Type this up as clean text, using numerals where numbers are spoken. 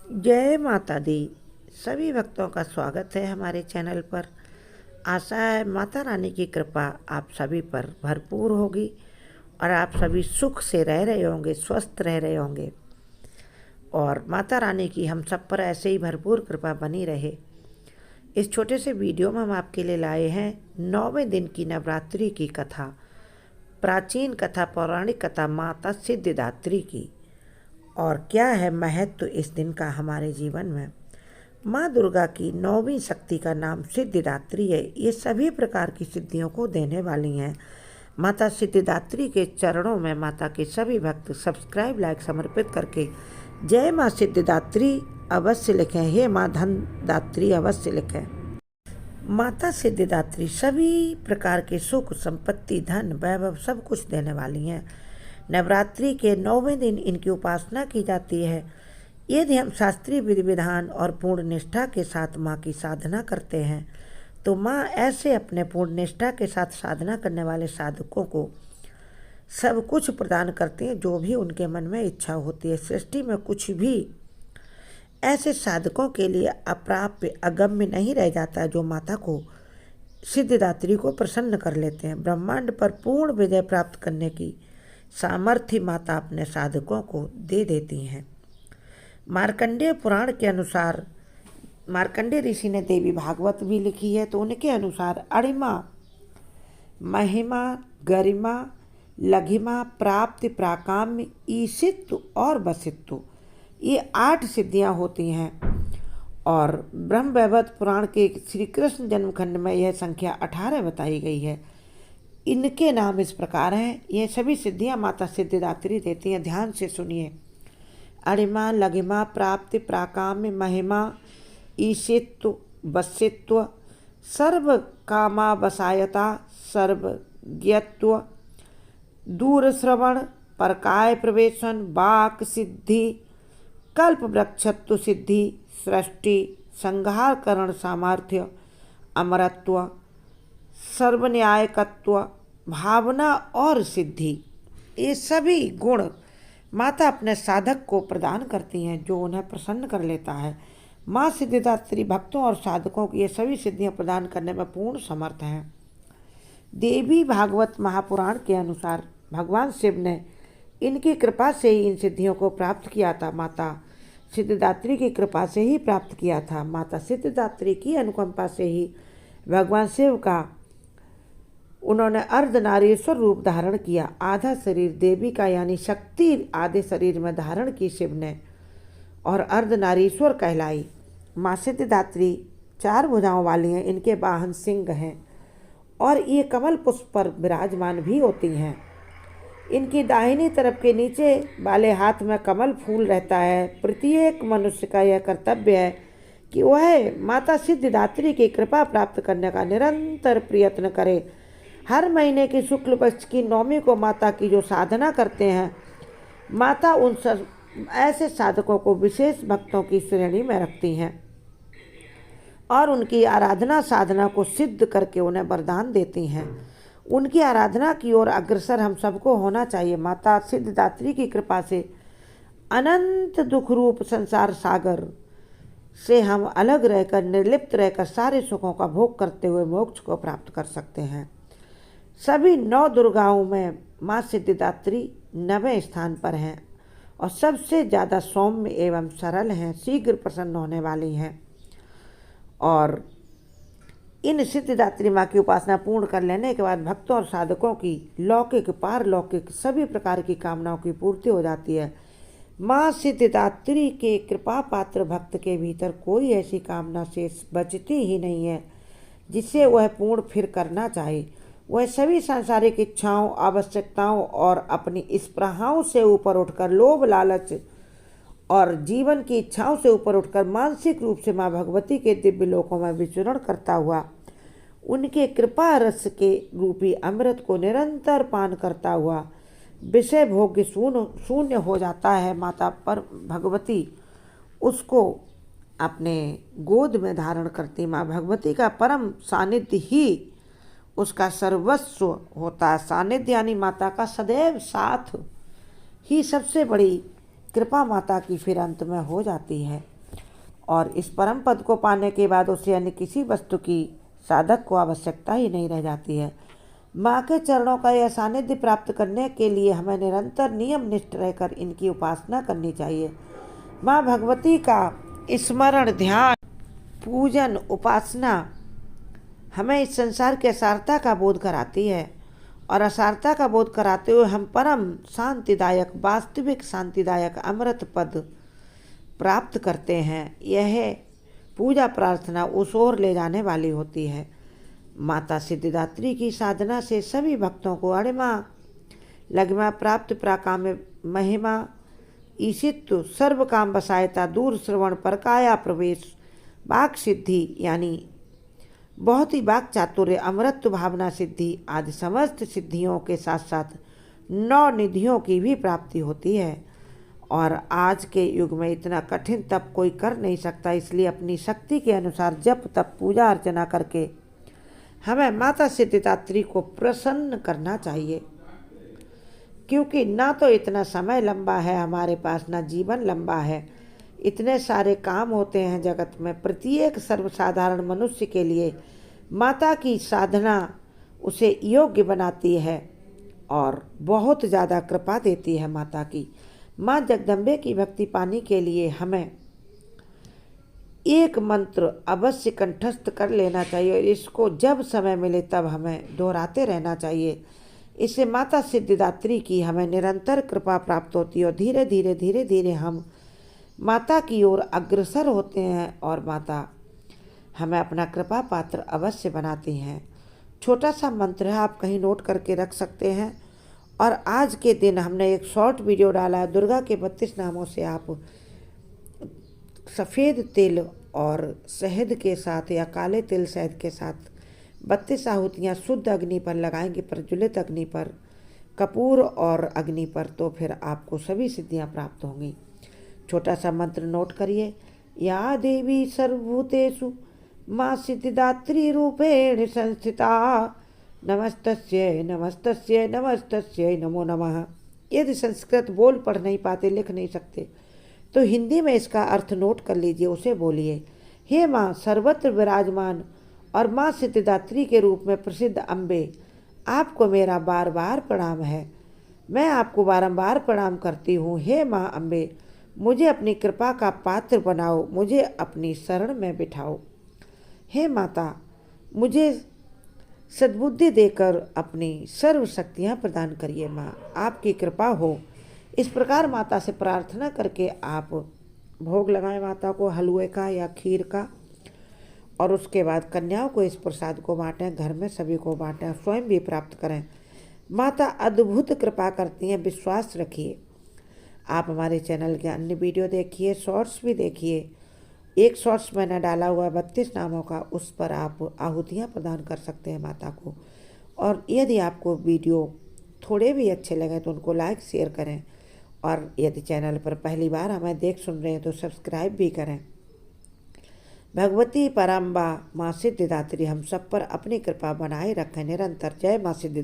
जय माता दी। सभी भक्तों का स्वागत है हमारे चैनल पर। आशा है माता रानी की कृपा आप सभी पर भरपूर होगी और आप सभी सुख से रह रहे होंगे, स्वस्थ रह रहे होंगे और माता रानी की हम सब पर ऐसे ही भरपूर कृपा बनी रहे। इस छोटे से वीडियो में हम आपके लिए लाए हैं 9वें दिन की नवरात्रि की कथा, प्राचीन कथा, पौराणिक कथा माता सिद्धिदात्री की। और क्या है महत्व इस दिन का हमारे जीवन में। माँ दुर्गा की 9वीं शक्ति का नाम सिद्धिदात्री है। ये सभी प्रकार की सिद्धियों को देने वाली हैं। माता सिद्धिदात्री के चरणों में माता के सभी भक्त सब्सक्राइब, लाइक समर्पित करके जय माँ सिद्धिदात्री अवश्य लिखें, हे माँ धन दात्री अवश्य लिखें। माता सिद्धिदात्री सभी प्रकार के सुख, संपत्ति, धन, वैभव सब कुछ देने वाली हैं। नवरात्रि के 9वें दिन इनकी उपासना की जाती है। यदि हम शास्त्रीय विधि विधान और पूर्ण निष्ठा के साथ माँ की साधना करते हैं तो माँ ऐसे अपने पूर्ण निष्ठा के साथ साधना करने वाले साधकों को सब कुछ प्रदान करती हैं जो भी उनके मन में इच्छा होती है। सृष्टि में कुछ भी ऐसे साधकों के लिए अप्राप्य, अगम्य नहीं रह जाता जो माता को, सिद्धिदात्री को प्रसन्न कर लेते हैं। ब्रह्मांड पर पूर्ण विजय प्राप्त करने की सामर्थ्य माता अपने साधकों को दे देती हैं। मार्कंडेय पुराण के अनुसार, मार्कंडेय ऋषि ने देवी भागवत भी लिखी है, तो उनके अनुसार अणिमा, महिमा, गरिमा, लघिमा, प्राप्ति, प्राकाम्य, ईशित्व और वसित्व, ये 8 सिद्धियां होती हैं। और ब्रह्म वैवर्त पुराण के श्री कृष्ण जन्मखंड में यह संख्या 18 बताई गई है। इनके नाम इस प्रकार हैं। ये सभी सिद्धियां माता सिद्धिदात्री देती हैं। ध्यान से सुनिए। अणिमा, लघिमा, प्राप्ति, प्राकाम्य, महिमा, ईशित्व, वसित्व, सर्व कामावसायता, सर्वज्ञत्व, दूर श्रवण, परकाय प्रवेशन, वाक सिद्धि, कल्प वृक्षत्व सिद्धि, सृष्टि संहार करण सामर्थ्य, अमरत्व, सर्वन्यायकत्व, भावना और सिद्धि, ये सभी गुण माता अपने साधक को प्रदान करती हैं जो उन्हें प्रसन्न कर लेता है। माँ सिद्धिदात्री भक्तों और साधकों की ये सभी सिद्धियां प्रदान करने में पूर्ण समर्थ हैं। देवी भागवत महापुराण के अनुसार भगवान शिव ने इनकी कृपा से ही इन सिद्धियों को प्राप्त किया था। माता सिद्धिदात्री की कृपा से ही प्राप्त किया था। माता सिद्धिदात्री की अनुकंपा से ही भगवान शिव का उन्होंने अर्धनारीश्वर रूप धारण किया। आधा शरीर देवी का यानी शक्ति आधे शरीर में धारण की शिव ने और अर्धनारीश्वर कहलाई। माँ सिद्धिदात्री 4 भुजाओं वाली हैं। इनके वाहन सिंह हैं और ये कमल पुष्प पर विराजमान भी होती हैं। इनकी दाहिनी तरफ के नीचे वाले हाथ में कमल फूल रहता है। प्रत्येक मनुष्य का यह कर्तव्य है कि वह माता सिद्धिदात्री की कृपा प्राप्त करने का निरंतर प्रयत्न करे। हर महीने की शुक्ल पक्ष की 9वीं को माता की जो साधना करते हैं, माता उन सब ऐसे साधकों को विशेष भक्तों की श्रेणी में रखती हैं और उनकी आराधना साधना को सिद्ध करके उन्हें वरदान देती हैं। उनकी आराधना की ओर अग्रसर हम सबको होना चाहिए। माता सिद्धिदात्री की कृपा से अनंत दुख रूप संसार सागर से हम अलग रहकर, निर्लिप्त रहकर सारे सुखों का भोग करते हुए मोक्ष को प्राप्त कर सकते हैं। सभी 9 दुर्गाओं में माँ सिद्धिदात्री 9वें स्थान पर हैं और सबसे ज़्यादा सौम्य एवं सरल हैं, शीघ्र प्रसन्न होने वाली हैं। और इन सिद्धिदात्री माँ की उपासना पूर्ण कर लेने के बाद भक्तों और साधकों की लौकिक, पारलौकिक सभी प्रकार की कामनाओं की पूर्ति हो जाती है। माँ सिद्धिदात्री के कृपा पात्र भक्त के भीतर कोई ऐसी कामना शेष बचती ही नहीं है जिसे वह पूर्ण फिर करना चाहे। वह सभी सांसारिक इच्छाओं, आवश्यकताओं और अपनी स्पृहाओं से ऊपर उठकर, लोभ लालच और जीवन की इच्छाओं से ऊपर उठकर मानसिक रूप से माँ भगवती के दिव्य लोकों में विचरण करता हुआ, उनके कृपा रस के रूपी अमृत को निरंतर पान करता हुआ विषय भोग्य शून्य हो जाता है। माता पर भगवती उसको अपने गोद में धारण करती। माँ भगवती का परम सानिध्य ही उसका सर्वस्व होता है। सानिध्य यानी माता का सदैव साथ ही सबसे बड़ी कृपा माता की फिर अंत में हो जाती है। और इस परम पद को पाने के बाद उसे अन्य किसी वस्तु की साधक को आवश्यकता ही नहीं रह जाती है। माँ के चरणों का यह सानिध्य प्राप्त करने के लिए हमें निरंतर नियम निष्ठ रहकर इनकी उपासना करनी चाहिए। माँ भगवती का स्मरण, ध्यान, पूजन, उपासना हमें इस संसार के असारता का बोध कराती है और असारता का बोध कराते हुए हम परम शांतिदायक, वास्तविक शांतिदायक अमृत पद प्राप्त करते हैं। यह पूजा प्रार्थना उस ओर ले जाने वाली होती है। माता सिद्धिदात्री की साधना से सभी भक्तों को अणिमा लघिमा प्राप्त, प्राकाम्य महिमा, ईशित्व, सर्व काम बसायता, दूर श्रवण, परकाया प्रवेश, वाक सिद्धि यानी बहुत ही वाक चातुर्य, अमृत भावना सिद्धि आदि समस्त सिद्धियों के साथ साथ 9 निधियों की भी प्राप्ति होती है। और आज के युग में इतना कठिन तप कोई कर नहीं सकता, इसलिए अपनी शक्ति के अनुसार जप तप पूजा अर्चना करके हमें माता सिद्धिदात्री को प्रसन्न करना चाहिए। क्योंकि ना तो इतना समय लंबा है हमारे पास, ना जीवन लंबा है। इतने सारे काम होते हैं जगत में। प्रत्येक सर्वसाधारण मनुष्य के लिए माता की साधना उसे योग्य बनाती है और बहुत ज़्यादा कृपा देती है माता की। माँ जगदम्बे की भक्ति पाने के लिए हमें एक मंत्र अवश्य कंठस्थ कर लेना चाहिए और इसको जब समय मिले तब हमें दोहराते रहना चाहिए। इससे माता सिद्धिदात्री की हमें निरंतर कृपा प्राप्त होती है और धीरे धीरे हम माता की ओर अग्रसर होते हैं और माता हमें अपना कृपा पात्र अवश्य बनाती हैं। छोटा सा मंत्र है, आप कहीं नोट करके रख सकते हैं। और आज के दिन हमने एक शॉर्ट वीडियो डाला है, दुर्गा के 32 नामों से आप सफ़ेद तिल और शहद के साथ या काले तिल शहद के साथ 32 आहुतियाँ शुद्ध अग्नि पर लगाएंगे, प्रज्वलित अग्नि पर, कपूर और अग्नि पर, तो फिर आपको सभी सिद्धियाँ प्राप्त होंगी। छोटा सा मंत्र नोट करिए। या देवी सर्वभूतेषु माँ सिद्धिदात्री रूपेण संस्थिता, नमस्तस्यै नमस्तस्यै नमस्तस्यै नमो नमः। यदि संस्कृत बोल पढ़ नहीं पाते, लिख नहीं सकते, तो हिंदी में इसका अर्थ नोट कर लीजिए, उसे बोलिए। हे माँ सर्वत्र विराजमान और माँ सिद्धिदात्री के रूप में प्रसिद्ध अम्बे, आपको मेरा बार बार प्रणाम है। मैं आपको बारंबार प्रणाम करती हूँ। हे माँ अम्बे, मुझे अपनी कृपा का पात्र बनाओ, मुझे अपनी शरण में बिठाओ। हे माता, मुझे सद्बुद्धि देकर अपनी सर्व शक्तियाँ प्रदान करिए। माँ आपकी कृपा हो। इस प्रकार माता से प्रार्थना करके आप भोग लगाएं माता को, हलवे का या खीर का, और उसके बाद कन्याओं को इस प्रसाद को बांटें, घर में सभी को बांटें, स्वयं भी प्राप्त करें। माता अद्भुत कृपा करती हैं, विश्वास रखिए। आप हमारे चैनल के अन्य वीडियो देखिए, शॉर्ट्स भी देखिए। एक शॉर्ट्स मैंने डाला हुआ 32 नामों का, उस पर आप आहुतियाँ प्रदान कर सकते हैं माता को। और यदि आपको वीडियो थोड़े भी अच्छे लगे तो उनको लाइक शेयर करें, और यदि चैनल पर पहली बार हमें देख सुन रहे हैं तो सब्सक्राइब भी करें। भगवती परम्बा माँ सिद्धिदात्री हम सब पर अपनी कृपा बनाए रखें निरंतर। जय माँ सिद्धि।